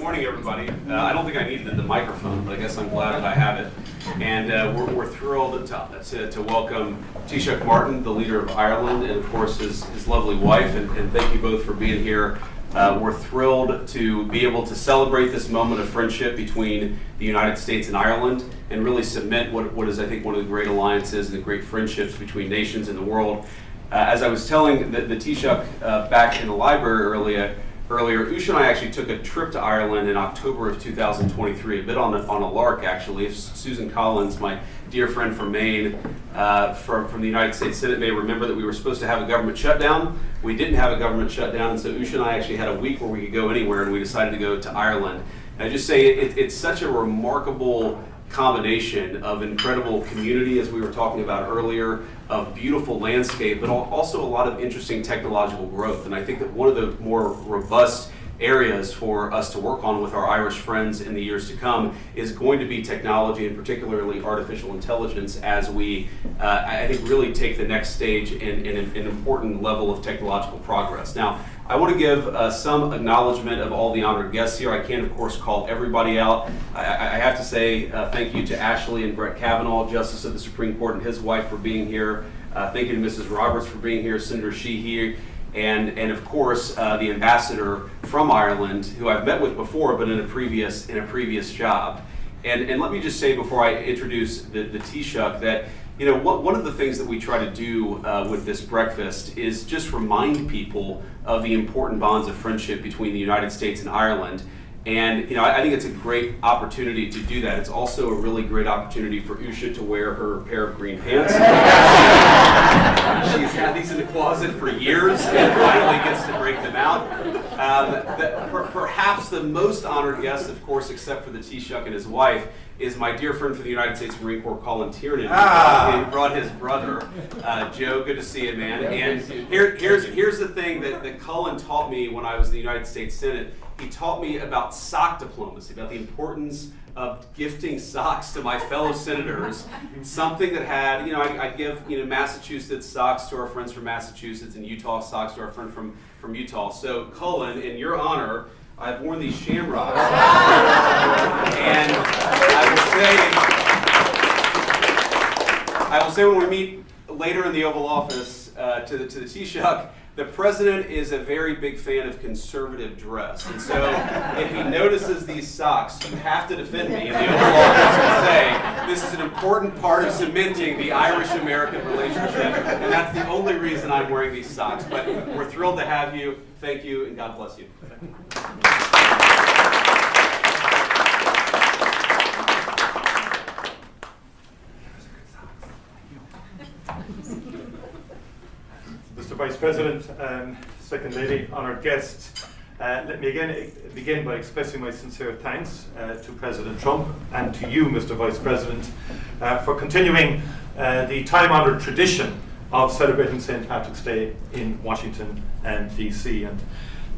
morning, everybody. I don't think I needed the microphone, but I guess I'm glad that I have it. And we're thrilled to welcome Tishuk Martin, the leader of Ireland, and of course his lovely wife. And thank you both for being here. We're thrilled to be able to celebrate this moment of friendship between the United States and Ireland, and really cement what is, I think, one of the great alliances and the great friendships between nations in the world. As I was telling the Taoiseach back in the library earlier, Usha and I actually took a trip to Ireland in October of 2023, a bit on a lark actually. If Susan Collins, my dear friend from Maine, from the United States Senate, may remember that we were supposed to have a government shutdown. We didn't have a government shutdown, and so Usha and I actually had a week where we could go anywhere, and we decided to go to Ireland. And I just say it's such a remarkable combination of incredible community, as we were talking about earlier, of beautiful landscape, but also a lot of interesting technological growth. And I think that one of the more robust areas for us to work on with our Irish friends in the years to come is going to be technology, and particularly artificial intelligence, as we, I think, really take the next stage in an important level of technological progress. Now, I want to give some acknowledgement of all the honored guests here. I can't, of course, call everybody out. I have to say thank you to Ashley and Brett Kavanaugh, Justice of the Supreme Court, and his wife for being here. Thank you to Mrs. Roberts for being here, Senator Sheehy, and of course the ambassador from Ireland, who I've met with before, but in a previous job. And let me just say before I introduce the Taoiseach that, you know, one of the things that we try to do with this breakfast is just remind people of the important bonds of friendship between the United States and Ireland. And, you know, I think it's a great opportunity to do that. It's also a really great opportunity for Usha to wear her pair of green pants. She's had these in the closet for years and finally gets to break them out. Perhaps the most honored guest, of course, except for the Taoiseach and his wife, is my dear friend from the United States Marine Corps, Colin Tiernan. He brought his brother, Joe. Good to see you, man. And here's the thing that Colin taught me when I was in the United States Senate. He taught me about sock diplomacy, about the importance of gifting socks to my fellow senators. Something that had, you know, I'd give, you know, Massachusetts socks to our friends from Massachusetts and Utah socks to our friend from Utah. So, Colin, in your honor, I've worn these shamrocks. And I will say when we meet later in the Oval Office to the Taoiseach, the president is a very big fan of conservative dress. And so if he notices these socks, you have to defend me in the Oval Office and say, this is an important part of cementing the Irish-American relationship, and that's the only reason I'm wearing these socks. But we're thrilled to have you. Thank you, and God bless you. Mr. Vice President, Second Lady, honoured guests, let me again begin by expressing my sincere thanks to President Trump and to you, Mr. Vice President, for continuing the time-honoured tradition of celebrating St. Patrick's Day in Washington and DC. And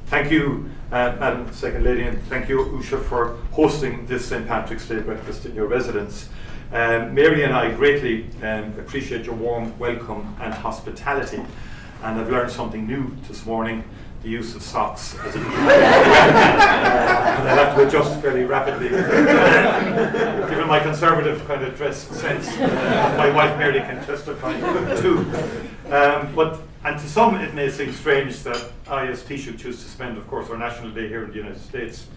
thank you, Madam Second Lady, and thank you, Usha, for hosting this St. Patrick's Day breakfast in your residence. Mary and I greatly appreciate your warm welcome and hospitality. And I've learned something new this morning, the use of socks as a and I'll have to adjust fairly rapidly. Given my conservative kind of dress sense, my wife Mary can testify too. And to some it may seem strange that I, as Taoiseach, choose to spend, of course, our National Day here in the United States.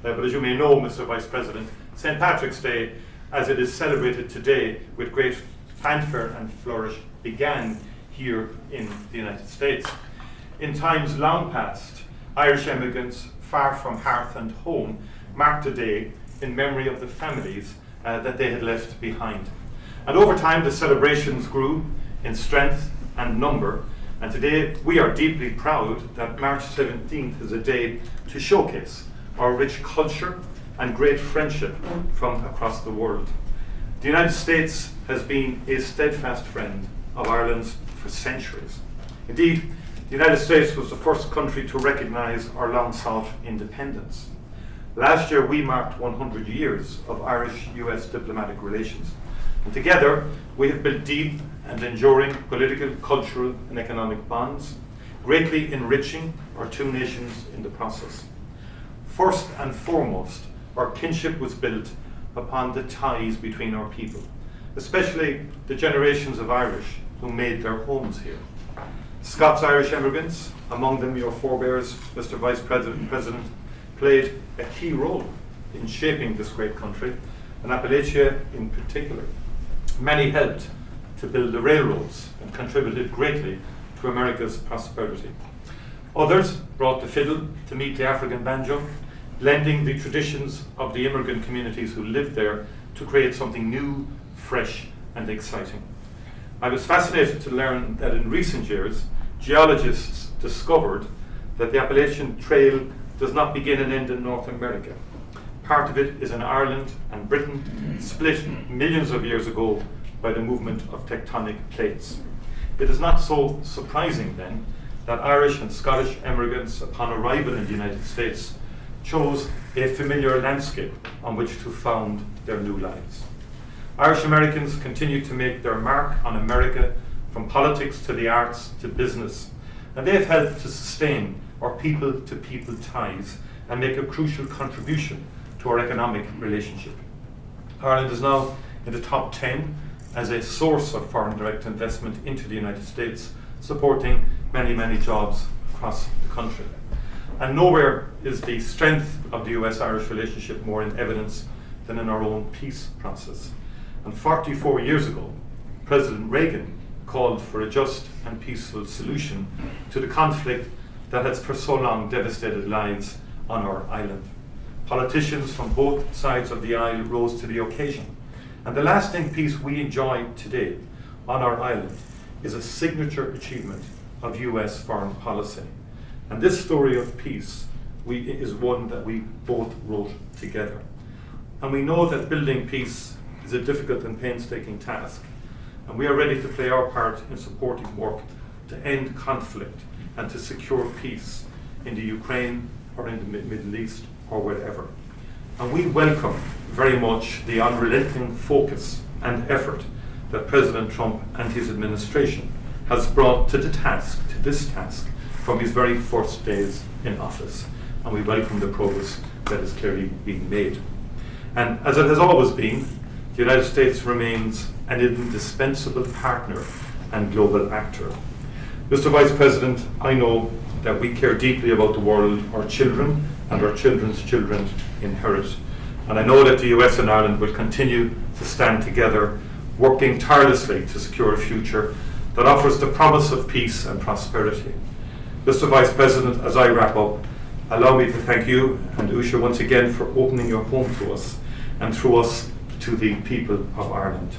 But as you may know, Mr. Vice President, St. Patrick's Day, as it is celebrated today with great fanfare and flourish, began here in the United States. In times long past, Irish emigrants far from hearth and home marked a day in memory of the families that they had left behind. And over time the celebrations grew in strength and number, and today we are deeply proud that March 17th is a day to showcase our rich culture and great friendship from across the world. The United States has been a steadfast friend of Ireland's for centuries. Indeed, the United States was the first country to recognise our long-sought independence. Last year we marked 100 years of Irish-US diplomatic relations. And together we have built deep and enduring political, cultural and economic bonds, greatly enriching our two nations in the process. First and foremost, our kinship was built upon the ties between our people, especially the generations of Irish who made their homes here. Scots-Irish immigrants, among them your forebears, Mr. Vice President, played a key role in shaping this great country, and Appalachia in particular. Many helped to build the railroads and contributed greatly to America's prosperity. Others brought the fiddle to meet the African banjo, blending the traditions of the immigrant communities who lived there to create something new, fresh, and exciting. I was fascinated to learn that in recent years, geologists discovered that the Appalachian Trail does not begin and end in North America. Part of it is in Ireland and Britain, split millions of years ago by the movement of tectonic plates. It is not so surprising then that Irish and Scottish immigrants, upon arrival in the United States, chose a familiar landscape on which to found their new lives. Irish Americans continue to make their mark on America, from politics to the arts to business, and they have helped to sustain our people-to-people ties and make a crucial contribution to our economic relationship. Ireland is now in the top 10 as a source of foreign direct investment into the United States, supporting many, many jobs across the country. And nowhere is the strength of the US-Irish relationship more in evidence than in our own peace process. And 44 years ago, President Reagan called for a just and peaceful solution to the conflict that has for so long devastated lives on our island. Politicians from both sides of the aisle rose to the occasion. And the lasting peace we enjoy today on our island is a signature achievement of US foreign policy. And this story of peace is one that we both wrote together. And we know that building peace is a difficult and painstaking task. And we are ready to play our part in supporting work to end conflict and to secure peace in the Ukraine or in the Middle East or wherever. And we welcome very much the unrelenting focus and effort that President Trump and his administration has brought to this task, from his very first days in office. And we welcome the progress that is clearly being made. And as it has always been, the United States remains an indispensable partner and global actor. Mr. Vice President, I know that we care deeply about the world our children and our children's children inherit. And I know that the US and Ireland will continue to stand together, working tirelessly to secure a future that offers the promise of peace and prosperity. Mr. Vice President, as I wrap up, allow me to thank you and Usha once again for opening your home to us and through us to the people of Ireland.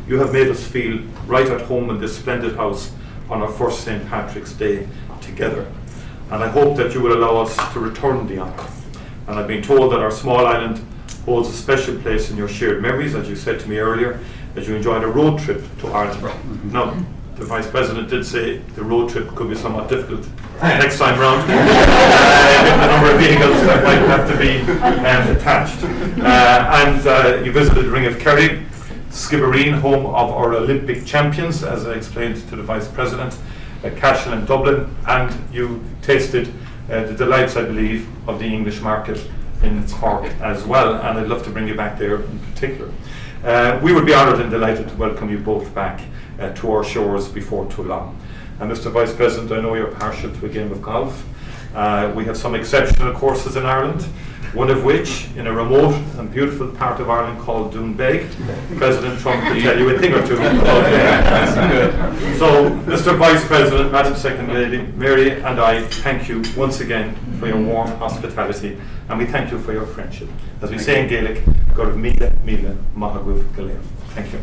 You have made us feel right at home in this splendid house on our first St. Patrick's Day together. And I hope that you will allow us to return the honour. And I've been told that our small island holds a special place in your shared memories, as you said to me earlier, as you enjoyed a road trip to Ireland. Now, the Vice President did say the road trip could be somewhat difficult next time round, given the number of vehicles that might have to be attached. And you visited Ring of Kerry, Skibbereen, home of our Olympic champions, as I explained to the Vice President, Cashel and Dublin, and you tasted the delights, I believe, of the English market in Cork as well, and I'd love to bring you back there in particular. We would be honoured and delighted to welcome you both back to our shores before too long. And Mr. Vice President, I know you're partial to a game of golf. We have some exceptional courses in Ireland, one of which, in a remote and beautiful part of Ireland called Doonbeg, President Trump could tell you a thing or two about that. So, Mr. Vice President, Madam Second Lady, Mary and I thank you once again for your warm hospitality, and we thank you for your friendship. As we say in Gaelic, Gorv Mila Mila Mahagwif Galea. Thank you.